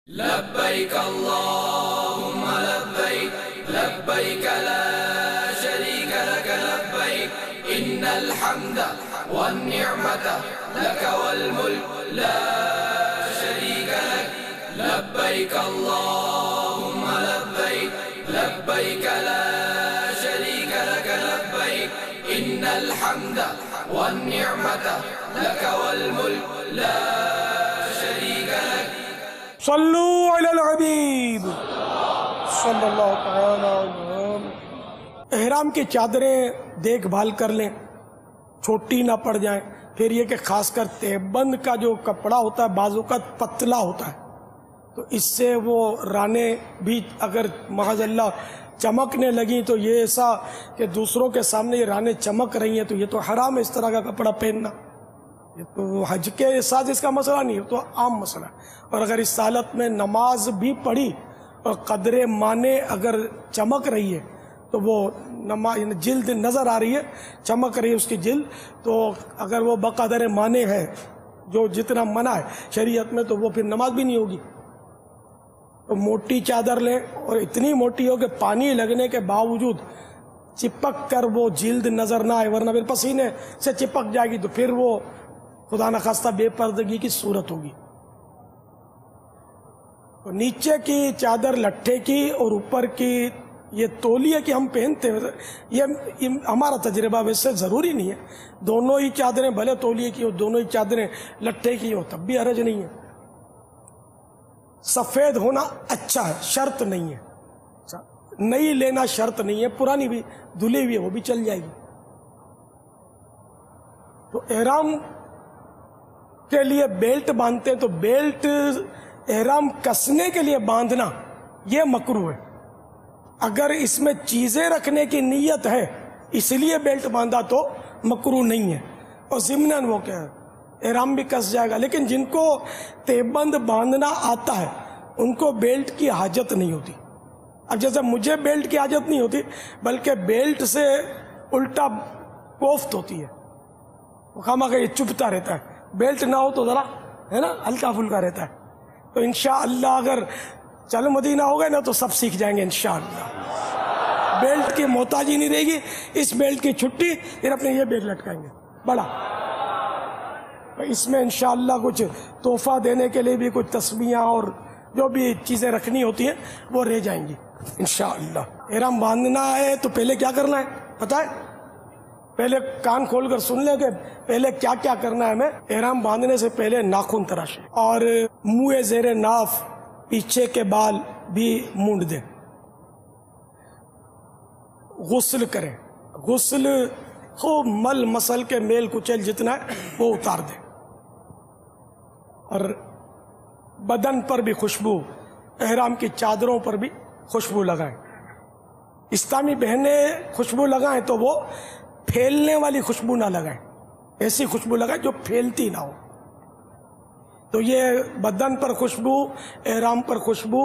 لبيك اللهم لبيك لبيك لا شريك لك لبيك إن الحمد والنعمة لك والملك لا شريك لك لبيك اللهم لبيك لبيك لا شريك لك لبيك إن الحمد والنعمة لك والملك لا شريك لك صلو علی الحبیب صلی اللہ تعالی علیہ۔ احرام کی چادریں دیکھ بھال کر لیں، چھوٹی نہ پڑ جائیں۔ پھر یہ کہ خاص کر تہبند کا جو کپڑا ہوتا ہے بعض اوقات پتلا ہوتا ہے، تو اس سے وہ رانے بھی اگر معاذ اللہ چمکنے لگیں تو یہ ایسا کہ دوسروں کے سامنے یہ رانے چمک رہی ہیں تو یہ تو حرام ہے اس طرح کا کپڑا پہننا۔ یہ تو حج کے ساتھ اس کا مسئلہ نہیں ہے، تو عام مسئلہ ہے۔ اور اگر اس حالت میں نماز بھی پڑھی اور قدر مانے اگر چمک رہی ہے تو وہ نماز جلد نظر آ رہی ہے، چمک رہی ہے اس کی جلد، تو اگر وہ بقدر مانے ہے جو جتنا منع ہے شریعت میں تو وہ پھر نماز بھی نہیں ہوگی۔ تو موٹی چادر لیں اور اتنی موٹی ہو کہ پانی لگنے کے باوجود چپک کر وہ جلد نظر نہ آئے، ورنہ پھر پسینے سے چپک جائے گی تو پھر وہ خدا نخواستہ بے پردگی کی صورت ہوگی۔ تو نیچے کی چادر لٹھے کی اور اوپر کی یہ تولیے کی ہم پہنتے ہیں، یہ ہمارا تجربہ، ویسے ضروری نہیں ہے دونوں ہی چادریں بھلے تولیے کی ہو، دونوں ہی چادریں لٹھے کی ہو تب بھی حرج نہیں ہے۔ سفید ہونا اچھا ہے، شرط نہیں ہے، نئی لینا شرط نہیں ہے، پرانی بھی دھلی ہوئی ہے وہ بھی چل جائے گی۔ تو احرام کے لیے بیلٹ باندھتے ہیں تو بیلٹ احرام کسنے کے لیے باندھنا یہ مکروہ ہے۔ اگر اس میں چیزیں رکھنے کی نیت ہے اس لیے بیلٹ باندھا تو مکروہ نہیں ہے، اور ضمناً وہ کیا ہے احرام بھی کس جائے گا۔ لیکن جن کو تہبند باندھنا آتا ہے ان کو بیلٹ کی حاجت نہیں ہوتی۔ اب جیسے مجھے بیلٹ کی حاجت نہیں ہوتی بلکہ بیلٹ سے الٹا کوفت ہوتی ہے، وہ خامخواہ یہ چبھتا رہتا ہے۔ بیلٹ نہ ہو تو ذرا ہے نا ہلکا پھلکا رہتا ہے۔ تو انشاءاللہ اگر چل مدینہ ہو گئے نا تو سب سیکھ جائیں گے انشاءاللہ۔ بیلٹ کی محتاجی نہیں رہے گی، اس بیلٹ کی چھٹی پھر اپنے یہ بیگ لٹکائیں گے بڑا۔ اس میں انشاءاللہ کچھ تحفہ دینے کے لیے بھی کچھ تسبیحاں اور جو بھی چیزیں رکھنی ہوتی ہیں وہ رہ جائیں گی انشاءاللہ۔ احرام باندھنا ہے تو پہلے کیا کرنا ہے پتہ ہے؟ پہلے کان کھول کر سن لیں کہ پہلے کیا کیا کرنا ہے ہمیں۔ احرام باندھنے سے پہلے ناخن تراشیں اور منہ زیر ناف پیچھے کے بال بھی مونڈ دیں، غسل کریں، غسل خوب مل مسل کے میل کچل جتنا ہے وہ اتار دیں، اور بدن پر بھی خوشبو، احرام کی چادروں پر بھی خوشبو لگائیں۔ اسلامی بہنیں خوشبو لگائیں تو وہ پھیلنے والی خوشبو نہ لگائیں، ایسی خوشبو لگائیں جو پھیلتی نہ ہو۔ تو یہ بدن پر خوشبو، احرام پر خوشبو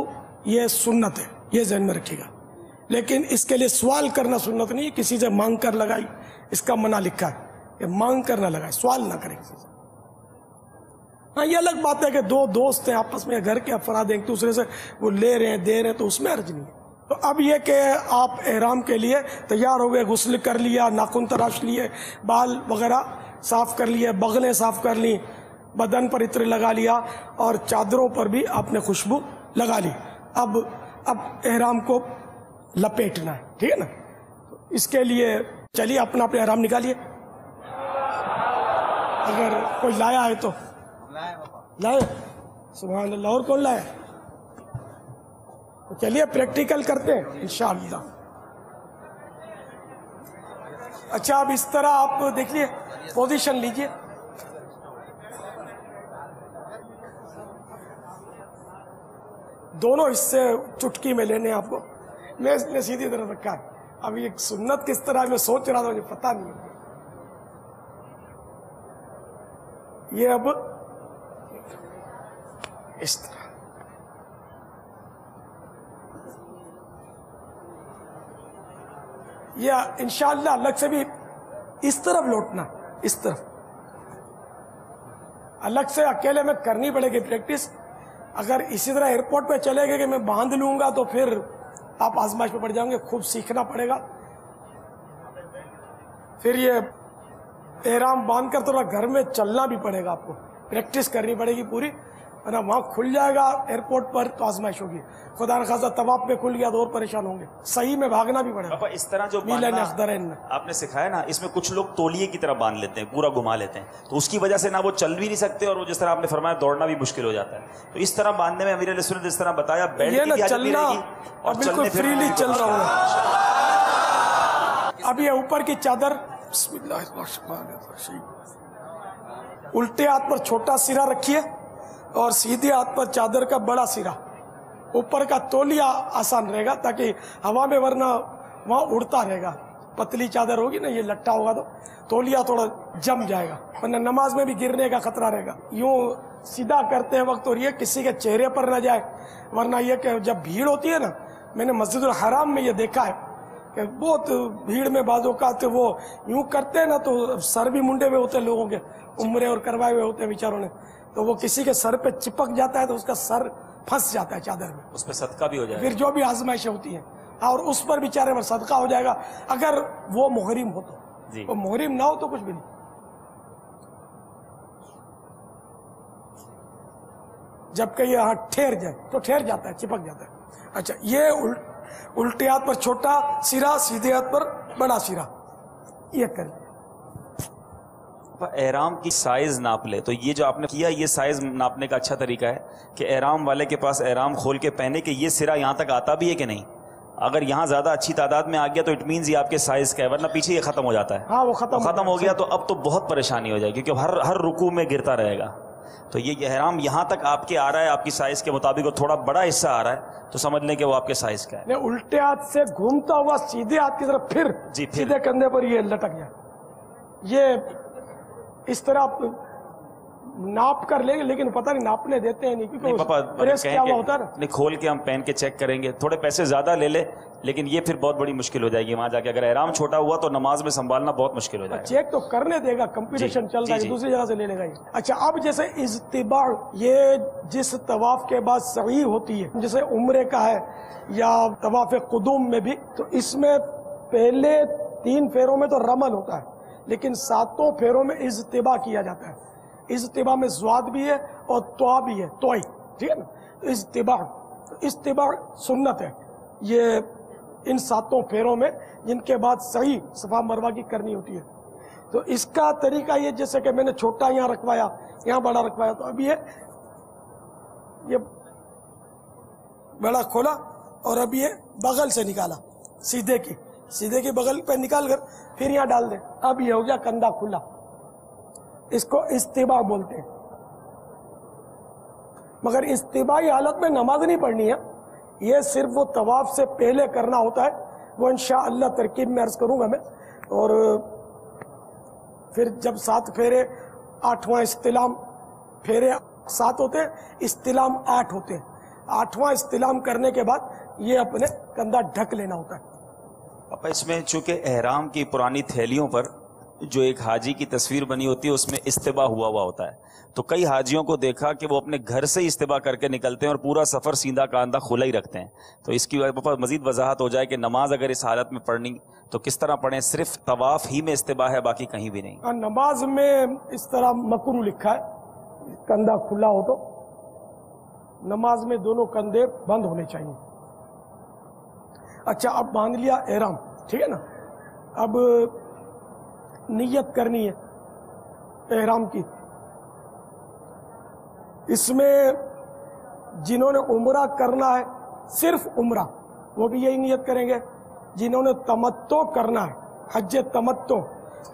یہ سنت ہے، یہ ذہن میں رکھیے گا۔ لیکن اس کے لیے سوال کرنا سنت نہیں ہے، کسی سے مانگ کر لگائی اس کا منع لکھا ہے کہ مانگ کر نہ لگائے، سوال نہ کریں کسی سے۔ ہاں یہ الگ بات ہے کہ دو دوست ہیں آپس میں، گھر کے افراد ایک دوسرے سے وہ لے رہے ہیں دے رہے ہیں تو اس میں حرج نہیں ہے۔ تو اب یہ کہ آپ احرام کے لیے تیار ہو گئے، غسل کر لیا، ناخن تراش لیے، بال وغیرہ صاف کر لیے، بغلیں صاف کر لی، بدن پر عطر لگا لیا اور چادروں پر بھی آپ نے خوشبو لگا لی۔ اب احرام کو لپیٹنا ہے، ٹھیک ہے نا؟ اس کے لیے چلیے اپنا احرام نکالیے، اگر کوئی لایا ہے تو لائے، سبحان اللہ۔ اور کون لایا؟ چلیے پریکٹیکل کرتے ہیں انشاءاللہ۔ اچھا اب اس طرح آپ دیکھ لیے، پوزیشن لیجئے، دونوں حصے چٹکی میں لینے آپ کو۔ میں اس نے سیدھی طرح رکھا ہے، اب یہ سنت کس طرح میں سوچ رہا تھا مجھے پتا نہیں ہے۔ یہ اب اس طرح یا انشاءاللہ الگ سے بھی اس طرف لوٹنا، اس طرف الگ سے اکیلے میں کرنی پڑے گی پریکٹس، اگر اسی طرح ایئرپورٹ پہ چلے گئے کہ میں باندھ لوں گا تو پھر آپ آزمائش پہ پڑ جائیں گے. خوب سیکھنا پڑے گا. پھر یہ احرام باندھ کر تھوڑا گھر میں چلنا بھی پڑے گا, آپ کو پریکٹس کرنی پڑے گی پوری, ورنہ وہاں کھل جائے گا ایئرپورٹ پر تو آزمائش ہوگی. خدا نخواستہ طواف میں کھل گیا تو اور پریشان ہوں گے. صحیح میں بھاگنا بھی پڑے گا. اس طرح جو آپ نے سکھایا نا, اس میں کچھ لوگ تولیے کی طرح باندھ لیتے ہیں, پورا گھما لیتے ہیں, تو اس کی وجہ سے نہ وہ چل بھی نہیں سکتے اور وہ جس طرح آپ نے فرمایا دوڑنا بھی مشکل ہو جاتا ہے. تو اس طرح باندھنے میں امیر علیہ سنت جس طرح بتایا بیلٹ کی حاجت نہیں رہے گی اور بالکل فریلی چل رہا ہوں. اب یہ اوپر کی چادر بسم اللہ الرحمن الرحیم, الٹے ہاتھ پر چھوٹا سرا رکھیے اور سیدھے ہاتھ پر چادر کا بڑا سرا. اوپر کا تولیہ آسان رہے گا تاکہ ہوا میں, ورنہ وہاں اڑتا رہے گا. پتلی چادر ہوگی نا, یہ لٹا ہوگا تو تولیہ تھوڑا جم جائے گا, ورنہ نماز میں بھی گرنے کا خطرہ رہے گا. یوں سیدھا کرتے وقت, اور یہ کسی کے چہرے پر نہ جائے, ورنہ یہ کہ جب بھیڑ ہوتی ہے نا, میں نے مسجد الحرام میں یہ دیکھا ہے کہ بہت بھیڑ میں بعض اوقات وہ یوں کرتے ہیں نا تو سر بھی منڈے ہوئے ہوتے ہیں لوگوں کے, عمرے اور کروائے ہوئے ہوتے ہیں بیچاروں نے, تو وہ کسی کے سر پہ چپک جاتا ہے تو اس کا سر پھنس جاتا ہے چادر میں, اس پہ صدقہ بھی ہو جائے گا. پھر جو بھی آزمائشیں ہوتی ہیں اور اس پر بیچارے پر صدقہ ہو جائے گا اگر وہ محرم ہو تو. وہ محرم نہ ہو تو کچھ بھی نہیں. جب کہ یہاں ٹھہر جائے تو ٹھہر جاتا ہے, چپک جاتا ہے. اچھا, یہ الٹے ہاتھ پر چھوٹا سرا, سیدھے ہاتھ پر بڑا سرا, یہ کریں. احرام کی سائز ناپ لے, تو یہ جو آپ نے کیا یہ سائز ناپنے کا اچھا طریقہ ہے کہ احرام والے کے پاس احرام کھول کے پہنے کہ یہ سرا یہاں تک آتا بھی ہے کہ نہیں. اگر یہاں زیادہ اچھی تعداد میں آ گیا تو اٹ مینز یہ آپ کے سائز کا ہے, ورنہ پیچھے یہ ختم ہو جاتا ہے. ہاں, وہ ختم ہو گیا تو اب تو بہت پریشانی ہو جائے گی کیونکہ ہر رکوع میں گرتا رہے گا. تو یہ احرام یہاں تک آپ کے آ رہا ہے, آپ کی سائز کے مطابق, اور تھوڑا بڑا حصہ آ رہا ہے تو سمجھ لیں کہ وہ آپ کے سائز کا ہے. الٹے ہاتھ سے گھومتا ہوا سیدھے ہاتھ کی طرف پھر سیدھے کندھے پر یہ لٹک جائے. یہ اس طرح ناپ کر لیں گے, لیکن پتہ نہیں ناپنے دیتے ہیں نہیں, کیونکہ کھول کے ہم پہن کے چیک کریں گے. تھوڑے پیسے زیادہ لے لے, لیکن یہ پھر بہت بڑی مشکل ہو جائے گی وہاں جا کے. اگر احرام چھوٹا ہوا تو نماز میں سنبھالنا بہت مشکل ہو جائے گا. چیک تو کرنے دے گا, کمپٹیشن چل رہا ہے, دوسری جگہ سے لے لے گا. اچھا, اب جیسے اجتباع, یہ جس طواف کے بعد سعی ہوتی ہے, جیسے عمرے کا ہے یا طواف قدوم میں بھی, تو اس میں پہلے 3 پھیروں میں تو رمل ہوتا ہے, لیکن 7 پھیروں میں اجتباع کیا جاتا ہے. اجتباع میں زواد بھی ہے اور طوا بھی ہے, توئی, ٹھیک ہے نا. اجتباع سنت ہے یہ ان 7 پھیروں میں, جن کے بعد صحیح صفا مروہ کی کرنی ہوتی ہے. تو اس کا طریقہ یہ, جیسے کہ میں نے چھوٹا یہاں رکھوایا, یہاں بڑا رکھوایا, تو اب یہ بڑا کھولا اور اب یہ بغل سے نکالا, سیدھے کی بغل پہ نکال کر پھر یہاں ڈال دیں. اب یہ ہو گیا کندھا کھلا. اس کو اجتباع بولتے ہیں. مگر اجتباعی حالت میں نماز نہیں پڑھنی ہے, یہ صرف وہ طواف سے پہلے کرنا ہوتا ہے. وہ انشاءاللہ ترکیب میں عرض کروں گا میں. اور پھر جب 7 پھیرے, 8واں استلام, پھیرے 7 ہوتے ہیں, استلام 8 ہوتے ہیں. 8واں استلام کرنے کے بعد یہ اپنے کندھا ڈھک لینا ہوتا ہے. اب اس میں چونکہ احرام کی پرانی تھیلیوں پر جو ایک حاجی کی تصویر بنی ہوتی ہے اس میں استباع ہوا ہوتا ہے, تو کئی حاجیوں کو دیکھا کہ وہ اپنے گھر سے ہی استباع کر کے نکلتے ہیں اور پورا سفر سیدھا کاندھا کھلا ہی رکھتے ہیں. تو اس کی مزید وضاحت ہو جائے کہ نماز اگر اس حالت میں پڑھنی تو کس طرح پڑھیں, صرف طواف ہی میں استباع ہے, باقی کہیں بھی نہیں. نماز میں اس طرح مکروہ لکھا ہے, کندھا کھلا ہو تو نماز میں دونوں کندھے بند ہونے چاہیے. اچھا, اب باندھ لیا احرام, ٹھیک ہے نا. اب نیت کرنی ہے احرام کی. اس میں جنہوں نے عمرہ کرنا ہے, صرف عمرہ, وہ بھی یہی نیت کریں گے. جنہوں نے تمتع کرنا ہے, حج تمتع,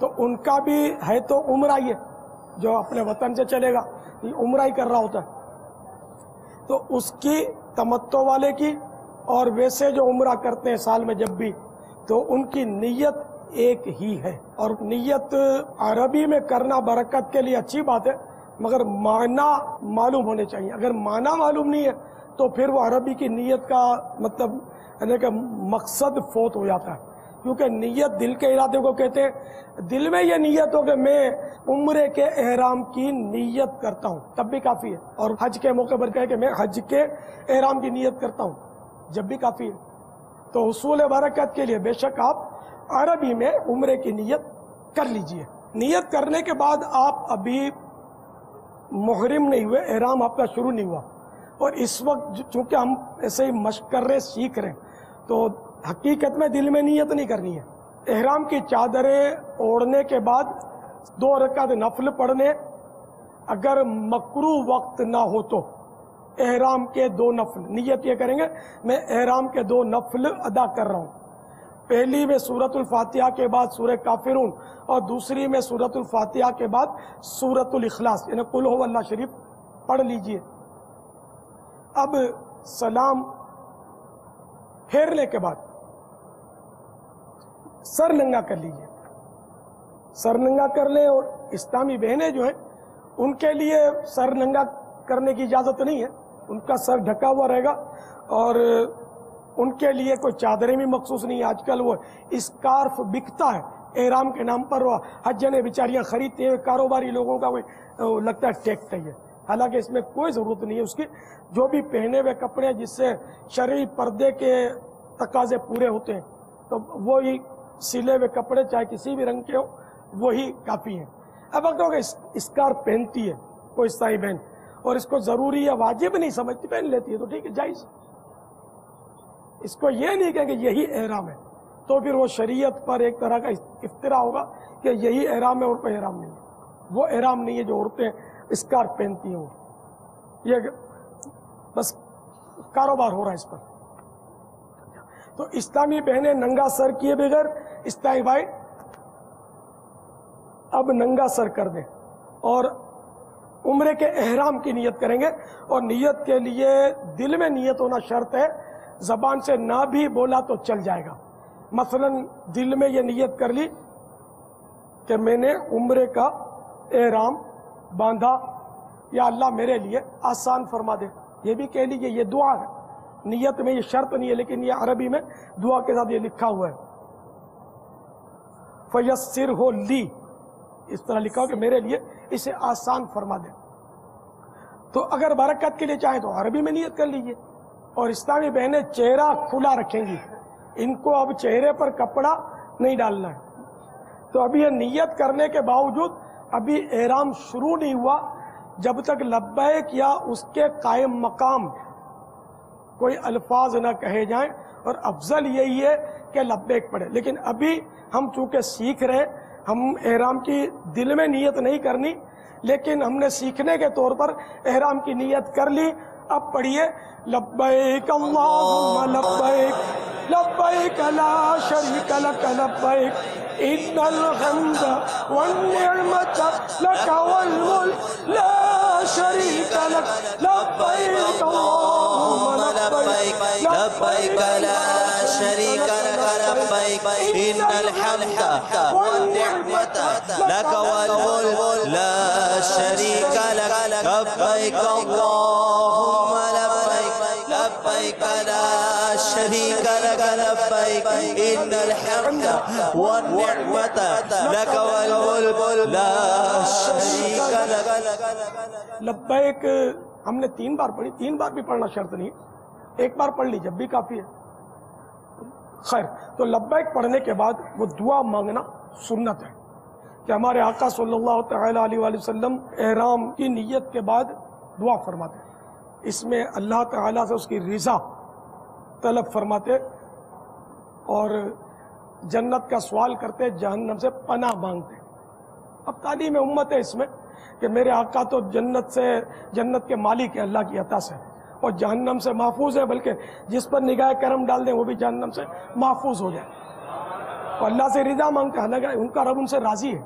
تو ان کا بھی ہے تو عمرہ ہی ہے, جو اپنے وطن سے چلے گا یہ عمرہ ہی کر رہا ہوتا ہے. تو اس کی, تمتع والے کی, اور ویسے جو عمرہ کرتے ہیں سال میں جب بھی, تو ان کی نیت ایک ہی ہے. اور نیت عربی میں کرنا برکت کے لیے اچھی بات ہے, مگر معنی معلوم ہونے چاہیے. اگر معنی معلوم نہیں ہے تو پھر وہ عربی کی نیت کا مطلب یعنی کہ مقصد فوت ہو جاتا ہے. کیونکہ نیت دل کے ارادے کو کہتے ہیں. دل میں یہ نیت ہو کہ میں عمرے کے احرام کی نیت کرتا ہوں تب بھی کافی ہے. اور حج کے موقع پر کہے کہ میں حج کے احرام کی نیت کرتا ہوں جب بھی کافی ہے. تو حصول برکت کے لیے بے شک آپ عربی میں عمرے کی نیت کر لیجئے. نیت کرنے کے بعد آپ ابھی محرم نہیں ہوئے، احرام آپ کا شروع نہیں ہوا، اور اس وقت چونکہ ہم ایسے ہی مشق کر رہے سیکھ رہے ہیں تو حقیقت میں دل میں نیت نہیں کرنی ہے. احرام کی چادریں اوڑھنے کے بعد 2 رکعت نفل پڑھنے، اگر مکروہ وقت نہ ہو تو احرام کے 2 نفل، نیت یہ کریں گے میں احرام کے 2 نفل ادا کر رہا ہوں. پہلی میں سورۃ الفاتحہ کے بعد سورہ کافرون، اور دوسری میں سورۃ الفاتحہ کے بعد سورۃ الاخلاص یعنی قل هو اللہ شریف پڑھ لیجئے. اب سلام پھیرنے کے بعد سر ننگا کر لیجئے، سر ننگا کر لیں. اور اسلامی بہنیں جو ہیں ان کے لیے سر ننگا کرنے کی اجازت نہیں ہے، ان کا سر ڈھکا ہوا رہے گا، اور ان کے لیے کوئی چادریں بھی مخصوص نہیں. آج کل وہ اسکارف بکتا ہے احرام کے نام پر، وہ حجنے بیچاریاں خریدتے ہیں، کاروباری لوگوں کا وہ لگتا ہے ٹیکٹ ہے. حالانکہ اس میں کوئی ضرورت نہیں ہے اس کی. جو بھی پہنے ہوئے کپڑے جس سے شرعی پردے کے تقاضے پورے ہوتے ہیں تو وہی سلے ہوئے کپڑے چاہے کسی بھی رنگ کے ہو وہی کافی ہیں. اب اگر اسکارف پہنتی ہے کوئی عیسائی بہن اور اس کو ضروری یا واجب نہیں سمجھتی پہن لیتی ہے تو ٹھیک ہے، جائز. اس کو یہ نہیں کہیں کہ یہی احرام ہے، تو پھر وہ شریعت پر ایک طرح کا افتراء ہوگا کہ یہی احرام ہے اور کوئی احرام نہیں ہے. وہ احرام نہیں ہے جو عورتیں اسکارف پہنتی ہیں، یہ بس کاروبار ہو رہا ہے اس پر. تو اسلامی بہنیں ننگا سر کیے بغیر، اسلامی بھائی اب ننگا سر کر دیں اور عمرے کے احرام کی نیت کریں گے. اور نیت کے لیے دل میں نیت ہونا شرط ہے، زبان سے نہ بھی بولا تو چل جائے گا. مثلا دل میں یہ نیت کر لی کہ میں نے عمرے کا احرام باندھا، یا اللہ میرے لیے آسان فرما دے، یہ بھی کہہ لیجیے. یہ دعا ہے، نیت میں یہ شرط نہیں ہے، لیکن یہ عربی میں دعا کے ساتھ یہ لکھا ہوا ہے فَيَسِّرْهُ لِي، اس طرح لکھا ہو کہ میرے لیے اسے آسان فرما دے. تو اگر برکت کے لیے چاہیں تو عربی میں نیت کر لیجیے. اور اسلامی بہنیں چہرہ کھلا رکھیں گی، ان کو اب چہرے پر کپڑا نہیں ڈالنا ہے. تو ابھی یہ نیت کرنے کے باوجود ابھی احرام شروع نہیں ہوا جب تک لبیک یا اس کے قائم مقام کوئی الفاظ نہ کہے جائیں، اور افضل یہی ہے کہ لبیک پڑھے. لیکن ابھی ہم چونکہ سیکھ رہے، ہم احرام کی دل میں نیت نہیں کرنی، لیکن ہم نے سیکھنے کے طور پر احرام کی نیت کر لی. اب پڑھیے لبیک اللہم لبیک لبیک لا شریک لک لبیک ان الحمد والنعمت لک والملک لا شریک لک لبیک اللہم لبیک لبیک لا شریک لک لبیک ان الحمد والنعمت لک والملک لا شریک لک لبیک اللہم لبیک لبیک لا شریک لک لبیک ان الحمد والنعمت لک والملک لا شریک لک. لبیک ہم نے 3 بار پڑھی، 3 بار بھی پڑھنا شرط نہیں، 1 بار پڑھ لی جب بھی کافی ہے. خیر، تو لبیک پڑھنے کے بعد وہ دعا مانگنا سنت ہے کہ ہمارے آقا صلی اللہ تعالی علیہ وآلہ وسلم احرام کی نیت کے بعد دعا فرماتے. اس میں اللہ تعالیٰ سے اس کی رضا طلب فرماتے اور جنت کا سوال کرتے، جہنم سے پناہ مانگتے. اب تعلیم امت ہے اس میں کہ میرے آقا تو جنت کے مالک ہیں اللہ کی عطا سے، اور جہنم سے محفوظ ہے، بلکہ جس پر نگاہ کرم ڈال دیں وہ بھی جہنم سے محفوظ ہو جائے. تو اللہ سے رضا مانگتے، حالانکہ ان کا رب ان سے راضی ہے،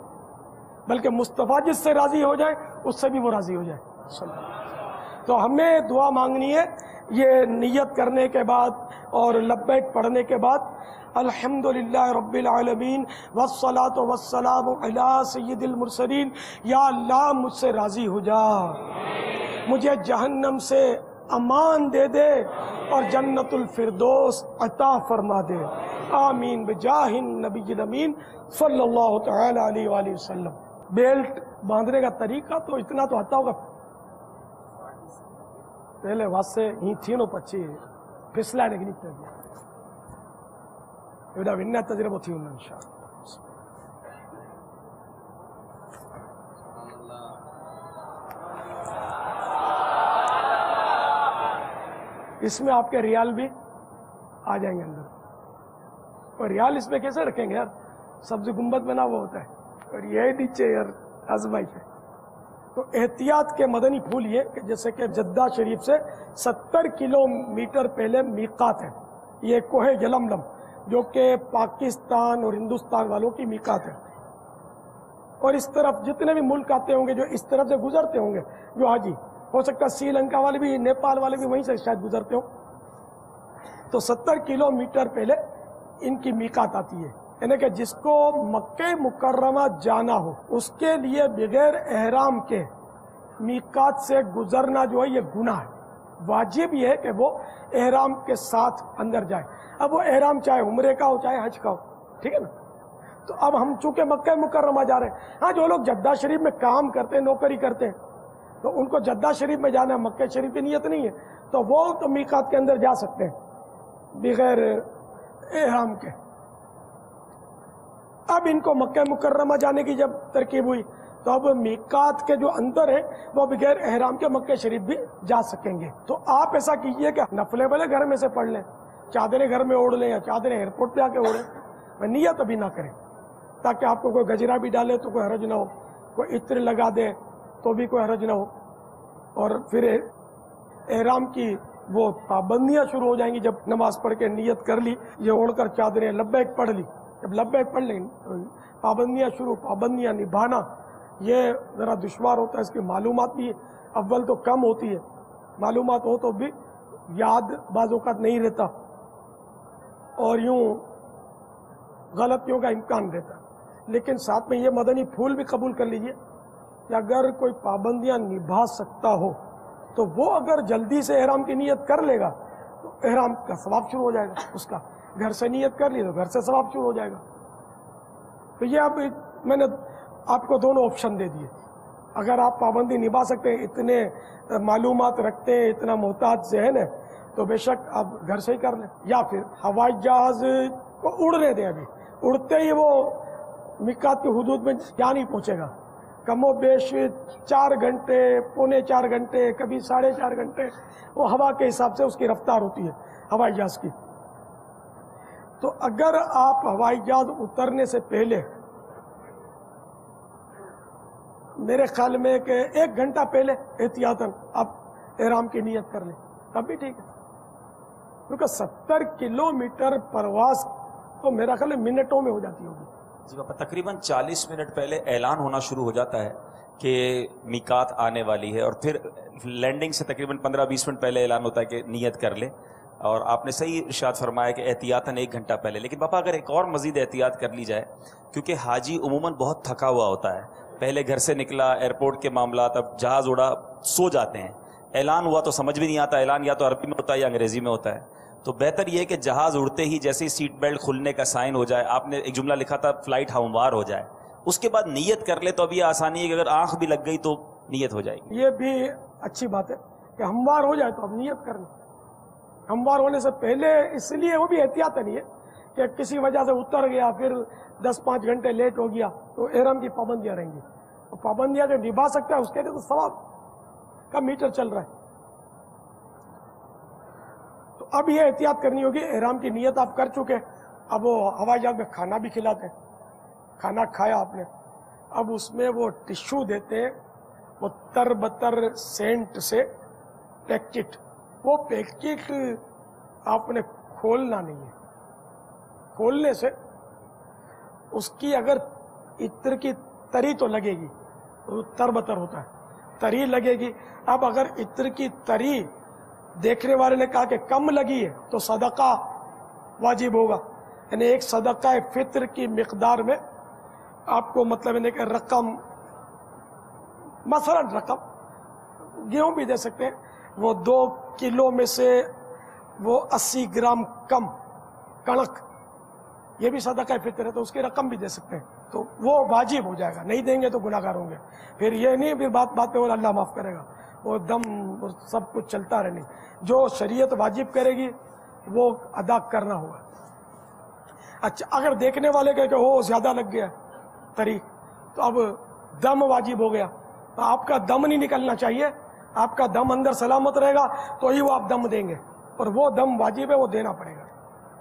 بلکہ مصطفیٰ جس سے راضی ہو جائے اس سے بھی وہ راضی ہو جائے. تو ہمیں دعا مانگنی ہے یہ نیت کرنے کے بعد اور لبیک پڑھنے کے بعد. الحمدللہ رب العالمین والصلاة والسلام علی سید المرسلین. یا اللہ مجھ سے راضی ہو جا، مجھے جہنم سے امان دے دے اور جنت الفردوس عطا فرما دے. آمین بجاہ النبی الامین صلی اللہ تعالی علیہ وآلہ وسلم. بیلٹ باندھنے کا طریقہ تو اتنا تو آتا ہوگا. پہلے واسے ہی تھینو پچھی پھسلانے کی نہیں پڑی. یہ ونا تجربہ تھی ان انشاءاللہ. اس میں آپ کے ریال بھی آ جائیں گے اندر. اور ریال اس میں کیسے رکھیں گے یار؟ سبز گنبد بنا ہوا ہوتا ہے اور یہ نیچے یار آزمائش ہے. تو احتیاط کے مدنی پھول یہ کہ جیسے کہ جدہ شریف سے 70 کلومیٹر پہلے میقات ہے. یہ کوہ یلملم جو کہ پاکستان اور ہندوستان والوں کی میقات ہے. اور اس طرف جتنے بھی ملک آتے ہوں گے جو اس طرف سے گزرتے ہوں گے جو حاجی، ہو سکتا ہے سری لنکا والے بھی، نیپال والے بھی وہیں سے شاید گزرتے ہوں. تو 70 کلومیٹر پہلے ان کی میقات آتی ہے. یعنی کہ جس کو مکہ مکرمہ جانا ہو اس کے لیے بغیر احرام کے میقات سے گزرنا جو ہے یہ گناہ ہے. واجب یہ ہے کہ وہ احرام کے ساتھ اندر جائے. اب وہ احرام چاہے عمرے کا ہو چاہے حج کا ہو، ٹھیک ہے نا. تو اب ہم چونکہ مکہ مکرمہ جا رہے ہیں، ہاں جو لوگ جدہ شریف میں کام کرتے ہیں، نوکری کرتے ہیں، تو ان کو جدہ شریف میں جانا ہے، مکہ شریف کی نیت نہیں ہے، تو وہ تو میقات کے اندر جا سکتے ہیں بغیر احرام کے. اب ان کو مکہ مکرمہ جانے کی جب ترکیب ہوئی تو اب میقات کے جو اندر ہے وہ بغیر احرام کے مکہ شریف بھی جا سکیں گے. تو آپ ایسا کیجئے کہ نفلیں بھلے گھر میں سے پڑھ لیں، چادریں گھر میں اوڑھ لیں یا چادریں ایئرپورٹ پہ آ کے اوڑھیں، نیت ابھی نہ کریں تاکہ آپ کو کوئی گجرا بھی ڈالے تو کوئی حرج نہ ہو، کوئی عطر لگا دے تو بھی کوئی حرج نہ ہو. اور پھر احرام کی وہ پابندیاں شروع ہو جائیں گی. جب نماز پڑھ کے نیت کر لی، یہ اوڑھ کر چادریں لبیک پڑھ لی، جب لبیک پڑھ لیں پابندیاں شروع. پابندیاں نبھانا یہ ذرا دشوار ہوتا ہے، اس کی معلومات بھی اول تو کم ہوتی ہے، معلومات ہو تو بھی یاد بعض اوقات نہیں رہتا اور یوں غلطیوں کا امکان رہتا. لیکن ساتھ میں یہ مدنی پھول بھی قبول کر لیجئے کہ اگر کوئی پابندیاں نبھا سکتا ہو تو وہ اگر جلدی سے احرام کی نیت کر لے گا تو احرام کا ثواب شروع ہو جائے گا. اس کا گھر سے نیت کر لی تو گھر سے ثواب شروع ہو جائے گا. تو یہ اب میں نے آپ کو دونوں آپشن دے دیے. اگر آپ پابندی نبھا سکتے ہیں، اتنے معلومات رکھتے ہیں، اتنا محتاط ذہن ہے، تو بے شک آپ گھر سے ہی کر لیں. یا پھر ہوائی جہاز کو اڑنے دیں. ابھی اڑتے ہی وہ میقات کی حدود میں جا نہیں پہنچے گا. کم و بیش 4 گھنٹے، پونے 4 گھنٹے، کبھی 4.5 گھنٹے، وہ ہوا کے حساب سے اس کی رفتار ہوتی ہے ہوائی جہاز کی. تو اگر آپ ہوائی جہاز اترنے سے پہلے، میرے خیال میں کہ 1 گھنٹہ پہلے احتیاطاً آپ احرام کی نیت کر لیں تب بھی ٹھیک ہے. کیونکہ 70 کلومیٹر پرواز تو میرا خیال ہے منٹوں میں ہو جاتی ہوگی. جی باپا، تقریباً 40 منٹ پہلے اعلان ہونا شروع ہو جاتا ہے کہ میقات آنے والی ہے، اور پھر لینڈنگ سے تقریباً 15-20 منٹ پہلے اعلان ہوتا ہے کہ نیت کر لے. اور آپ نے صحیح ارشاد فرمایا کہ احتیاطاً 1 گھنٹہ پہلے. لیکن باپا اگر ایک اور مزید احتیاط کر لی جائے، کیونکہ حاجی عموماً بہت تھکا ہوا ہوتا ہے، پہلے گھر سے نکلا، ایئرپورٹ کے معاملات، اب جہاز اڑا، سو جاتے ہیں، اعلان ہوا تو سمجھ بھی نہیں آتا، اعلان یا تو عربی میں ہوتا ہے یا انگریزی میں ہوتا ہے. تو بہتر یہ کہ جہاز اڑتے ہی جیسے ہی سیٹ بیلٹ کھلنے کا سائن ہو جائے، آپ نے ایک جملہ لکھا تھا فلائٹ ہموار ہو جائے، اس کے بعد نیت کر لے تو اب یہ آسانی ہے کہ اگر آنکھ بھی لگ گئی تو نیت ہو جائے گی. یہ بھی اچھی بات ہے کہ ہموار ہو جائے تو اب نیت کرنا. ہموار ہونے سے پہلے اس لیے وہ بھی احتیاط نہیں ہے کہ کسی وجہ سے اتر گیا، پھر 10-5 گھنٹے لیٹ ہو گیا تو احرام کی پابندیاں رہیں گی. پابندیاں جو نبھا سکتا ہے اس کے لیے تو ثواب کا میٹر چل رہا ہے. تو اب یہ احتیاط کرنی ہوگی. احرام کی نیت آپ کر چکے، اب وہ ہوائی جہاز میں کھانا بھی کھلاتے ہیں، کھانا کھایا آپ نے، اب اس میں وہ ٹشو دیتے ہیں، وہ تر بتر سینٹ سے پیکٹ. وہ پیکٹ آپ نے کھولنا نہیں ہے. کھولنے سے اس کی اگر عطر کی تری تو لگے گی، تر بتر ہوتا ہے، تری لگے گی. اب اگر عطر کی تری دیکھنے والے نے کہا کہ کم لگی ہے تو صدقہ واجب ہوگا. یعنی ایک صدقہ فطر کی مقدار میں آپ کو مطلب ہے کہ رقم، مثلا رقم گیہوں بھی دے سکتے ہیں، وہ 2 کلو میں سے وہ 80 گرام کم کنک یہ بھی صدقہ فطر ہے تو اس کی رقم بھی دے سکتے ہیں، تو وہ واجب ہو جائے گا، نہیں دیں گے تو گناہ گار ہوں گے. پھر یہ نہیں پھر بات پہ وہ اللہ معاف کرے گا، وہ دم سب کچھ چلتا رہے. نہیں، جو شریعت واجب کرے گی وہ ادا کرنا ہوگا. اچھا، اگر دیکھنے والے کہ وہ زیادہ لگ گیا طریق، تو اب دم واجب ہو گیا، تو آپ کا دم نہیں نکلنا چاہیے، آپ کا دم اندر سلامت رہے گا تو ہی وہ آپ دم دیں گے، اور وہ دم واجب ہے، وہ دینا پڑے گا،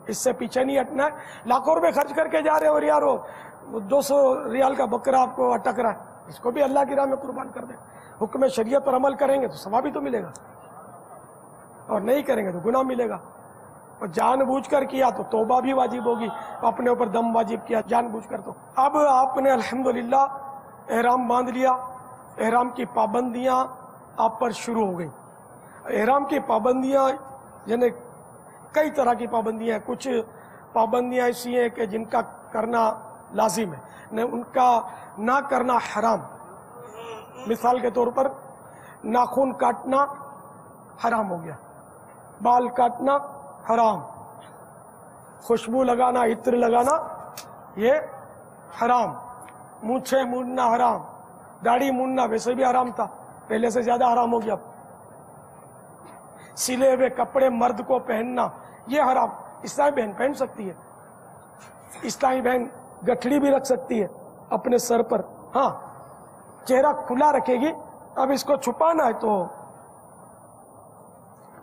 اس سے پیچھے نہیں ہٹنا ہے. لاکھوں روپے خرچ کر کے جا رہے اور یار وہ 200 ریال کا بکرا آپ کو اٹک رہا ہے، اس کو بھی اللہ کی راہ میں قربان کر دیں. حکم شریعت پر عمل کریں گے تو ثواب بھی تو ملے گا، اور نہیں کریں گے تو گناہ ملے گا. اور جان بوجھ کر کیا تو توبہ بھی واجب ہوگی، اپنے اوپر دم واجب کیا جان بوجھ کر. تو اب آپ نے الحمدللہ احرام باندھ لیا، احرام کی پابندیاں آپ پر شروع ہو گئیں. احرام کی پابندیاں یعنی کئی طرح کی پابندیاں ہیں. کچھ پابندیاں ایسی ہیں کہ جن کا کرنا لازم ہے، ان کا نہ کرنا حرام. مثال کے طور پر ناخن کاٹنا حرام ہو گیا، بال کاٹنا حرام، خوشبو لگانا، عطر لگانا یہ حرام، مونچھیں مونڈنا حرام، داڑھی مونڈنا ویسے بھی حرام تھا، پہلے سے زیادہ حرام ہو گیا. سلے ہوئے کپڑے مرد کو پہننا یہ حرام. اسلامی بہن پہن سکتی ہے، اسلامی بہن گٹھڑی بھی رکھ سکتی ہے اپنے سر پر، ہاں چہرہ کھلا رکھے گی. اب اس کو چھپانا ہے تو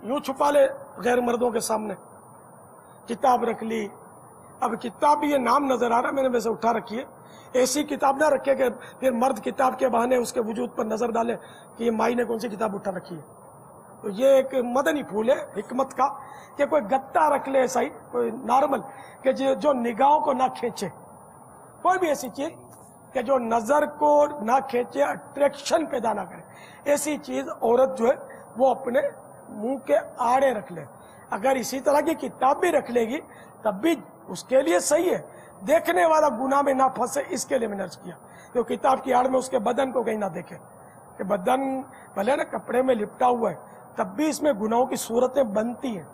یوں چھپا لے غیر مردوں کے سامنے. کتاب رکھ لی، اب کتاب بھی یہ نام نظر آ رہا ہے، میں نے ویسے اٹھا رکھی ہے. ایسی کتاب نہ رکھے کہ پھر مرد کتاب کے بہانے اس کے وجود پر نظر ڈالے کہ یہ مائی نے کون سی کتاب اٹھا رکھی ہے. تو یہ ایک مدنی پھول ہے حکمت کا کہ کوئی گتا رکھ لے، ایسا ہی کوئی نارمل کہ جو نگاہوں کو نہ کھینچے، کوئی بھی ایسی چیز کہ جو نظر کو نہ کھینچے، اٹریکشن پیدا نہ کرے، ایسی چیز عورت جو ہے وہ اپنے منہ کے آڑے رکھ لے. اگر اسی طرح کی کتاب بھی رکھ لے گی تب بھی اس کے لیے صحیح ہے، دیکھنے والا گناہ میں نہ پھنسے، اس کے لیے میں نے عرض کیا. جو کتاب کی آڑ میں اس کے بدن کو کہیں نہ دیکھے، کہ بدن بھلے نا کپڑے میں لپٹا ہوا ہے تب بھی اس میں گناہوں کی صورتیں بنتی ہیں.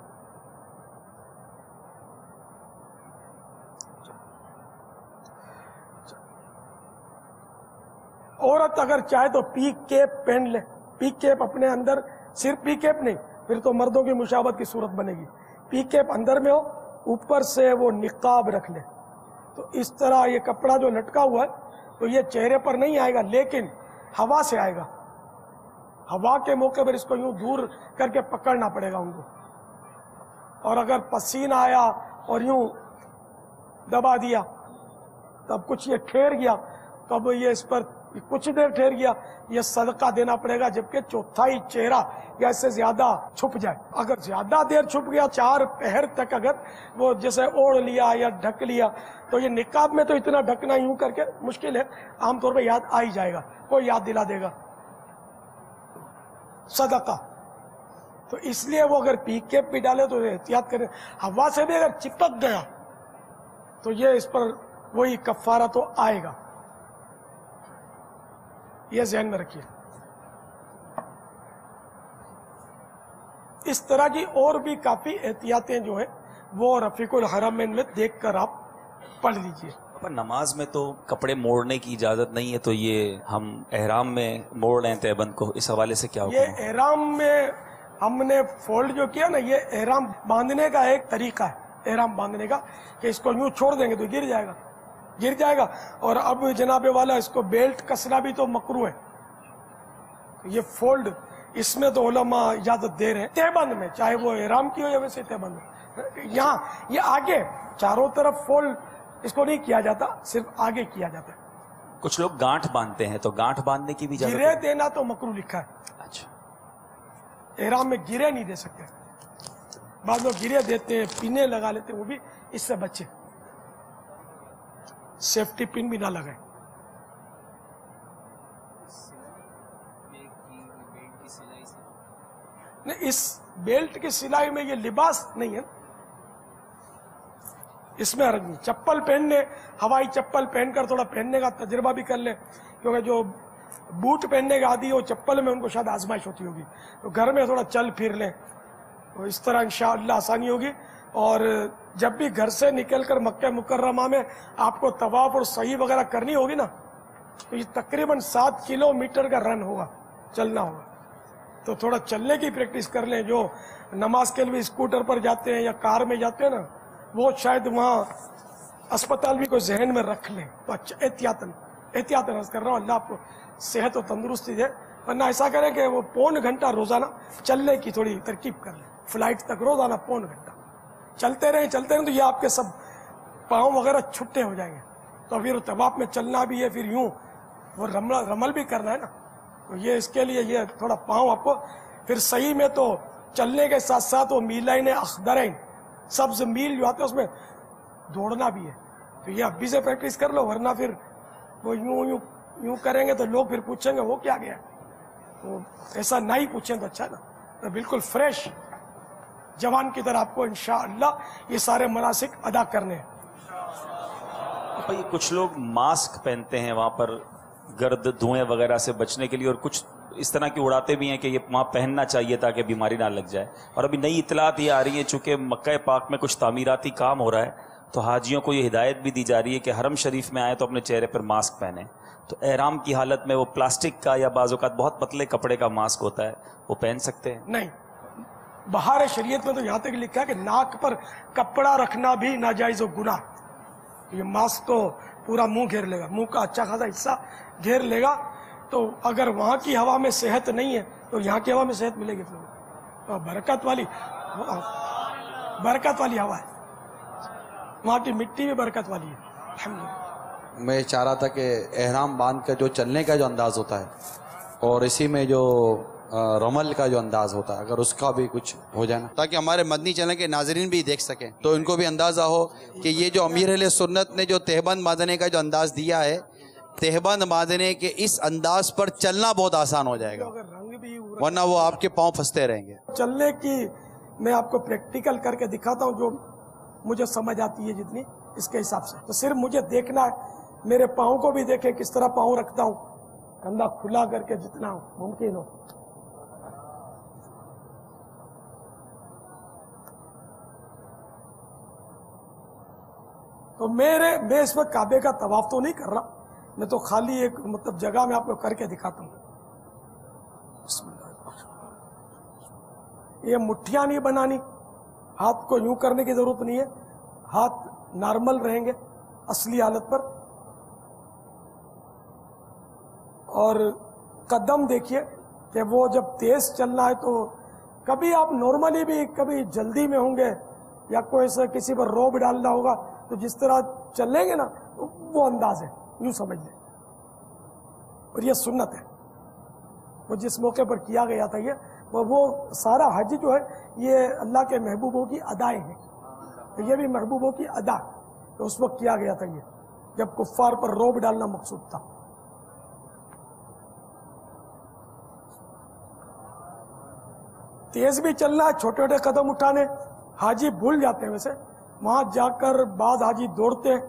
عورت اگر چاہے تو پی کیپ پہن لے. پی کیپ اپنے اندر، صرف پی کیپ نہیں، پھر تو مردوں کی مشابہت کی صورت بنے گی. پی کیپ اندر میں ہو، اوپر سے وہ نقاب رکھ لے. تو اس طرح یہ کپڑا جو لٹکا ہوا ہے تو یہ چہرے پر نہیں آئے گا، لیکن ہوا سے آئے گا. ہوا کے موقع پر اس کو یوں دور کر کے پکڑنا پڑے گا ان کو. اور اگر پسینہ آیا اور یوں دبا دیا تب کچھ یہ ٹھہر گیا، تو اب یہ اس پر کچھ دیر ٹھہر گیا، یہ صدقہ دینا پڑے گا، جبکہ چوتھائی چہرہ یا اس سے زیادہ چھپ جائے. اگر زیادہ دیر چھپ گیا، 4 پہر تک اگر وہ جیسے اوڑھ لیا یا ڈھک لیا، تو یہ نقاب میں تو اتنا ڈھکنا یوں کر کے مشکل ہے، عام طور پہ یاد آ ہی جائے گا، کوئی یاد دلا دے گا. صدقہ تو اس لیے وہ اگر پی کیپ بھی ڈالے تو احتیاط کریں. ہوا سے بھی اگر چپک گیا تو یہ اس پر وہی کفارہ تو آئے گا، یہ ذہن میں رکھیے. اس طرح کی اور بھی کافی احتیاطیں جو ہیں وہ رفیق الحرمین میں دیکھ کر آپ پڑھ لیجئے. نماز میں تو کپڑے موڑنے کی اجازت نہیں ہے، تو یہ ہم احرام میں موڑ رہے ہیں تہبند کو، اس حوالے سے کیا ہوگا؟ یہ احرام میں ہم نے فولڈ جو کیا نا، یہ احرام باندھنے کا ایک طریقہ ہے، احرام باندھنے کا، کہ اس کو یوں چھوڑ دیں گے تو گر جائے گا. اور اب جناب والا اس کو بیلٹ کسنا بھی تو مکروہ ہے. یہ فولڈ اس میں تو علماء اجازت دے رہے ہیں تہبند میں، چاہے وہ احرام کی ہو یا ویسے تہبند ہو. یہاں یہ آگے چاروں طرف فولڈ اس کو نہیں کیا جاتا، صرف آگے کیا جاتا ہے. کچھ لوگ گانٹھ باندھتے ہیں، تو گانٹھ باندھنے کی بھی اجازت گرے دینا تو مکروہ لکھا ہے. اچھا، احرام میں گرے نہیں دے سکتے. بعض لوگ گرے دیتے ہیں، پینے لگا لیتے ہیں، وہ بھی اس سے بچے، سیفٹی پن بھی نہ لگائیں. نہیں، اس بیلٹ کی سلائی میں یہ لباس نہیں ہے، اس میں حرج نہیں. چپل پہننے، ہوائی چپل پہن کر تھوڑا پہننے کا تجربہ بھی کر لیں، کیونکہ جو بوٹ پہننے کا عادی ہو چپل میں ان کو شاید آزمائش ہوتی ہوگی، تو گھر میں تھوڑا چل پھر لیں، تو اس طرح انشاءاللہ آسانی ہوگی. اور جب بھی گھر سے نکل کر مکہ مکرمہ میں آپ کو طواف اور سعی وغیرہ کرنی ہوگی نا، تو یہ تقریباً 7 کلومیٹر کا رن ہوگا، چلنا ہوگا. تو تھوڑا چلنے کی پریکٹس کر لیں. جو نماز کے لیے اسکوٹر پر جاتے ہیں یا کار میں جاتے ہیں نا، وہ شاید وہاں اسپتال بھی کوئی ذہن میں رکھ لیں. تو اچھا احتیاطاً عرض کر رہا ہوں، اللہ آپ کو صحت و تندرستی دے. ورنہ ایسا کریں کہ وہ 1.25 گھنٹہ روزانہ چلنے کی تھوڑی ترکیب کر لیں. فلائٹ تک روزانہ 1.25 گھنٹہ چلتے رہیں تو یہ آپ کے سب پاؤں وغیرہ چھٹے ہو جائیں گے. تو پھر طواف میں چلنا بھی ہے، پھر یوں وہ رمل بھی کرنا ہے نا، تو یہ اس کے لیے یہ تھوڑا پاؤں آپ کو. پھر صحیح میں تو چلنے کے ساتھ ساتھ وہ میلین اخضرین، سبز میل جو آتے ہیں اس میں دوڑنا بھی ہے. تو یہ ابھی سے پریکٹس کر لو، ورنہ پھر وہ یوں کریں گے تو لوگ پھر پوچھیں گے وہ کیا گیا. تو ایسا نہ ہی پوچھیں تو اچھا نا. تو بالکل فریش جوان کی طرح آپ کو انشاءاللہ یہ سارے مناسک ادا کرنے ہیں. بھائی کچھ لوگ ماسک پہنتے ہیں وہاں پر گرد دھوئیں وغیرہ سے بچنے کے لیے، اور کچھ اس طرح کی اڑاتے بھی ہیں کہ یہ وہاں پہننا چاہیے تاکہ بیماری نہ لگ جائے. اور ابھی نئی اطلاعات یہ آ رہی ہیں چونکہ مکہ پاک میں کچھ تعمیراتی کام ہو رہا ہے، تو حاجیوں کو یہ ہدایت بھی دی جا رہی ہے کہ حرم شریف میں آئیں تو اپنے چہرے پر ماسک پہنیں. تو احرام کی حالت میں وہ پلاسٹک کا یا بعض اوقات بہت پتلے کپڑے کا ماسک ہوتا ہے، وہ پہن سکتے ہیں؟ نہیں، بہار شریعت میں تو یہاں تک لکھا ہے کہ ناک پر کپڑا رکھنا بھی ناجائز و گناہ. یہ ماسک تو پورا منہ گھیر لے گا، منہ کا اچھا خاصا حصہ گھیر لے گا. تو اگر وہاں کی ہوا میں صحت نہیں ہے تو یہاں کی ہوا میں صحت ملے گی. تو برکت والی ہوا ہے، وہاں کی مٹی بھی برکت والی ہے. الحمدللہ. میں چاہ رہا تھا کہ احرام باندھ کر جو چلنے کا جو انداز ہوتا ہے اور اسی میں جو رمل کا جو انداز ہوتا ہے، اگر اس کا بھی کچھ ہو جائے نا، تاکہ ہمارے مدنی چینل کے ناظرین بھی دیکھ سکیں، تو ان کو بھی اندازہ ہو کہ یہ جو امیر اہل سنت نے جو تہبند باندھنے کا جو انداز دیا ہے، تہبند باندھنے کے اس انداز پر چلنا بہت آسان ہو جائے گا، ورنہ وہ آپ کے پاؤں پھنستے رہیں گے. چلنے کی میں آپ کو پریکٹیکل کر کے دکھاتا ہوں جو مجھے سمجھ آتی ہے جتنی، اس کے حساب سے. تو صرف مجھے دیکھنا ہے، میرے پاؤں کو بھی دیکھیں کس طرح پاؤں رکھتا ہوں، کندھا کھلا کر کے جتنا ممکن ہو. تو میں اس وقت کعبے کا طواف تو نہیں کر رہا، میں تو خالی ایک مطلب جگہ میں آپ کو کر کے دکھاتا ہوں. بسم اللہ. یہ مٹھیاں نہیں بنانی، ہاتھ کو یوں کرنے کی ضرورت نہیں ہے، ہاتھ نارمل رہیں گے اصلی حالت پر. اور قدم دیکھیے کہ وہ جب تیز چلنا ہے تو کبھی آپ نارملی بھی کبھی جلدی میں ہوں گے یا کوئی ایسا کسی پر روب ڈالنا ہوگا تو جس طرح چلیں گے نا وہ انداز ہے، یوں سمجھ لیں. اور یہ سنت ہے، وہ جس موقع پر کیا گیا تھا یہ وہ سارا حج جو ہے یہ اللہ کے محبوبوں کی ادائیں ہیں. تو یہ بھی محبوبوں کی ادا تو اس وقت کیا گیا تھا یہ جب کفار پر روب ڈالنا مقصود تھا. تیز بھی چلنا ہے، چھوٹے چھوٹے قدم اٹھانے. حاجی بھول جاتے ہیں، ویسے وہاں جا کر بعض حاجی دوڑتے ہیں،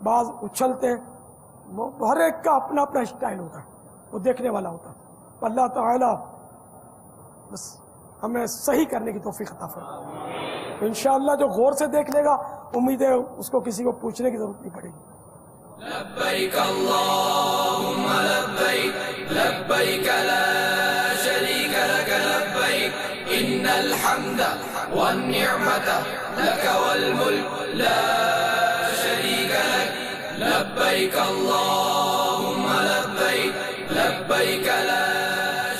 بعض اچھلتے ہیں. وہ ہر ایک کا اپنا اپنا اسٹائل ہوتا ہے، وہ دیکھنے والا ہوتا ہے. اللہ تعالیٰ بس ہمیں صحیح کرنے کی توفیق عطا فرمائے. تو انشاءاللہ جو غور سے دیکھ لے گا امید ہے اس کو کسی کو پوچھنے کی ضرورت نہیں پڑے گی. لبیک اللہم لبیک لبیک لا شریک لک لبیک ان الحمد والنعمت لک والملک لا شریک لک لبیک اللہم لبیک لبیک لا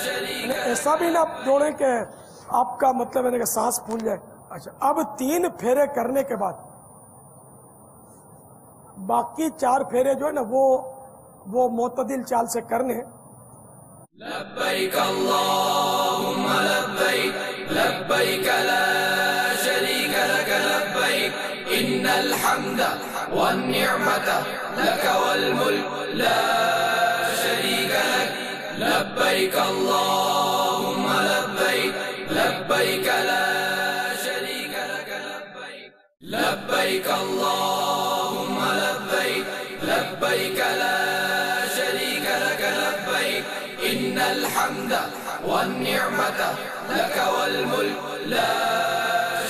شریک لک. ایسا بھی نہ دوڑیں کہ آپ کا مطلب ہے کہ سانس پھول جائے. اچھا، اب 3 پھیرے کرنے کے بعد باقی 4 پھیرے جو ہے نا وہ معتدل چال سے کرنے. لبیک اللہم لبیک لبیک لا شریک لک لبیک ان الحمد والنعمت لک والملک لا شریک لک لبیک اللہم لبیک لبیک لا شریک لک لبیک لبیک اللہم لبیک لبیک لا شریک لک لبیک ان الحمد والنعمت لک والملک لا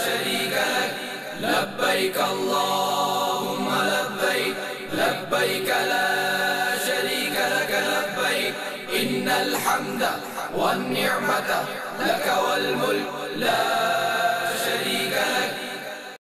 شریک لک لبيك اللهم لبيك لبيك لا شريك لك لبيك إن الحمد والنعمة لك والملك لا